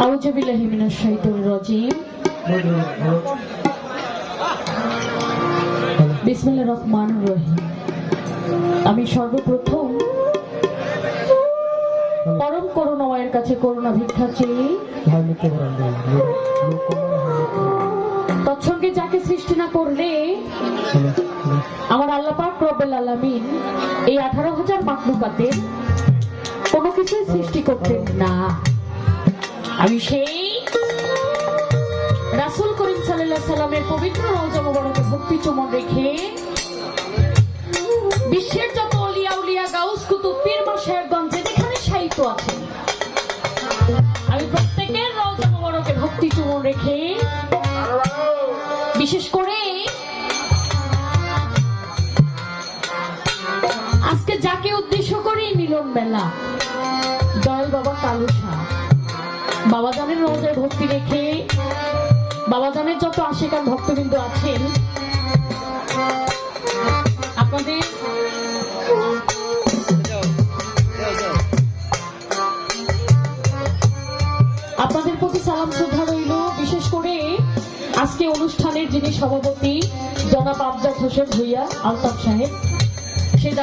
আউযু বিল্লাহি মিনাশ শাইতানির রাজিম। বিসমিল্লাহির রহমানির রহিম। আমি সর্বপ্রথম পরম করুণাময়ের কাছে করুণা ভিক্ষা চেয়ে তৎসঙ্গে যাকে সৃষ্টি না করলে আমার আল্লাহ পাক রব্বুল আলামিন এই 18,000 মাখলুকাতের কোনো কিছু সৃষ্টি করতেন না। আমি সেই রাসূল করিম সাল্লাল্লাহু আলাইহি সাল্লামের পবিত্র রওজা মুবারকে ভক্তি চুম্বন রেখে বিশ্বের যত আউলিয়া উলিয়া গাউস কুতুব পীর মাশায়েখগণ যেখানে শায়িত আছেন আমি প্রত্যেকের রওজা মুবারকে ভক্তি চুম্বন রেখে বিশেষ করে আজকে যাকে উদ্দেশ্য করে মিলন মেলা দয়াল বাবা কালুসা বাবাজানের রওজায় ভক্তি রেখে বাবাজানের যত আশিকান ভক্তবৃন্দ আছেন আপনাদের প্রতি সালাম শ্রদ্ধা রইল। বিশেষ করে আজকে অনুষ্ঠানের যিনি সভাপতি জনাব আমজাদ হোসেন ভূঁইয়া আলতাফ সাহেব